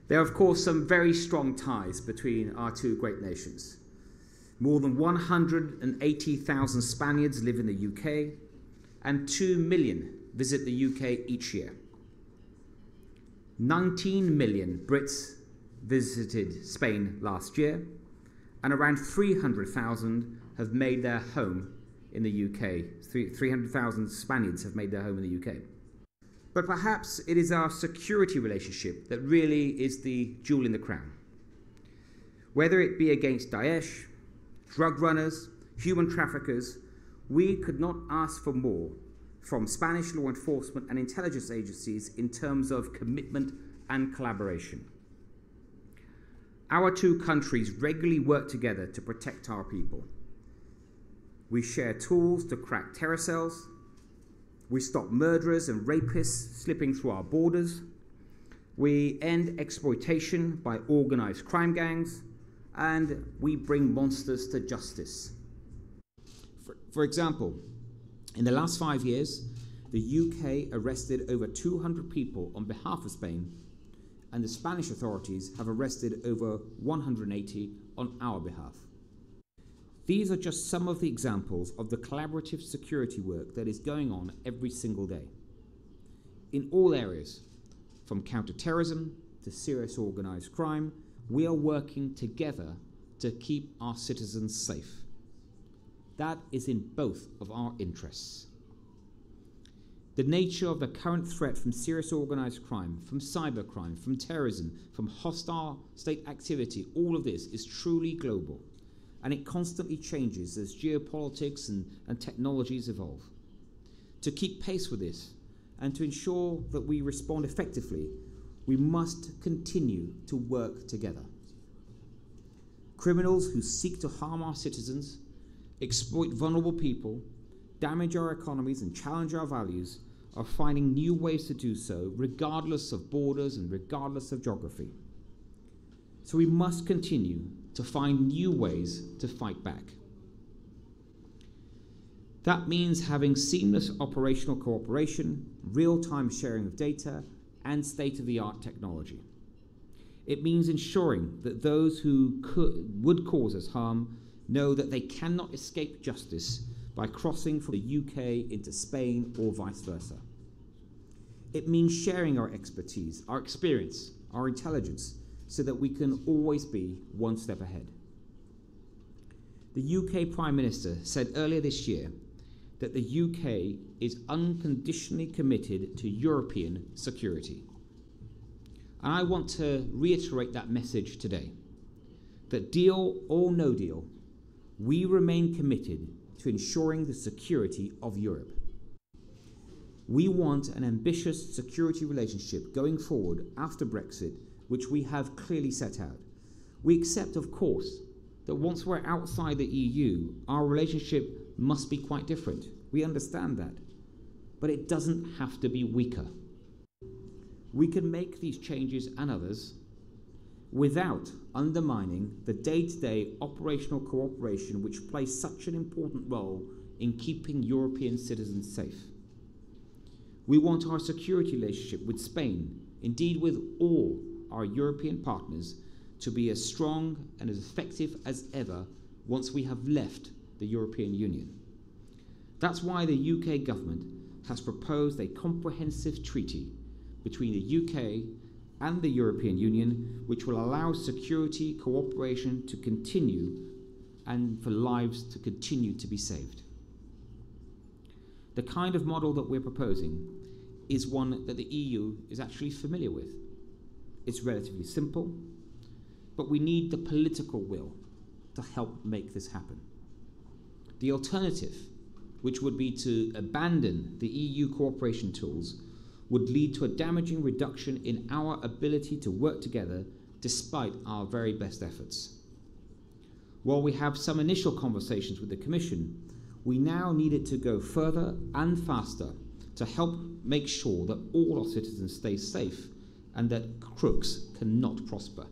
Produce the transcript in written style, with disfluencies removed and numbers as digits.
There are, of course, some very strong ties between our two great nations. More than 180,000 Spaniards live in the UK, and 2 million visit the UK each year. 19 million Brits visited Spain last year, and around 300,000 have made their home in the UK. 300,000 Spaniards have made their home in the UK. But perhaps it is our security relationship that really is the jewel in the crown. Whether it be against Daesh, drug runners, human traffickers, we could not ask for more from Spanish law enforcement and intelligence agencies in terms of commitment and collaboration. Our two countries regularly work together to protect our people. We share tools to crack terror cells. We stop murderers and rapists slipping through our borders. We end exploitation by organized crime gangs. And we bring monsters to justice. For example, in the last 5 years, the UK arrested over 200 people on behalf of Spain, and the Spanish authorities have arrested over 180 on our behalf. These are just some of the examples of the collaborative security work that is going on every single day. In all areas, from counter-terrorism to serious organized crime, we are working together to keep our citizens safe. That is in both of our interests. The nature of the current threat from serious organized crime, from cybercrime, from terrorism, from hostile state activity, all of this is truly global, and it constantly changes as geopolitics and technologies evolve. To keep pace with this and to ensure that we respond effectively, we must continue to work together. Criminals who seek to harm our citizens, exploit vulnerable people, damage our economies and challenge our values are finding new ways to do so, regardless of borders and regardless of geography. So we must continue to find new ways to fight back. That means having seamless operational cooperation, real-time sharing of data, and state-of-the-art technology. It means ensuring that those who would cause us harm know that they cannot escape justice by crossing from the UK into Spain or vice versa. It means sharing our expertise, our experience, our intelligence, so that we can always be one step ahead. The UK Prime Minister said earlier this year that the UK is unconditionally committed to European security. And I want to reiterate that message today, that deal or no deal, we remain committed to ensuring the security of Europe. We want an ambitious security relationship going forward after Brexit, which we have clearly set out. We accept, of course, that once we're outside the EU, our relationship must be quite different. We understand that. But it doesn't have to be weaker. We can make these changes and others without undermining the day-to-day operational cooperation which plays such an important role in keeping European citizens safe. We want our security relationship with Spain, indeed with all our European partners, to be as strong and as effective as ever once we have left the European Union. That's why the UK government has proposed a comprehensive treaty between the UK and the European Union, which will allow security cooperation to continue and for lives to continue to be saved. The kind of model that we're proposing is one that the EU is actually familiar with. It's relatively simple, but we need the political will to help make this happen. The alternative, which would be to abandon the EU cooperation tools, would lead to a damaging reduction in our ability to work together despite our very best efforts. While we have some initial conversations with the Commission, we now need it to go further and faster to help make sure that all our citizens stay safe and that crooks cannot prosper.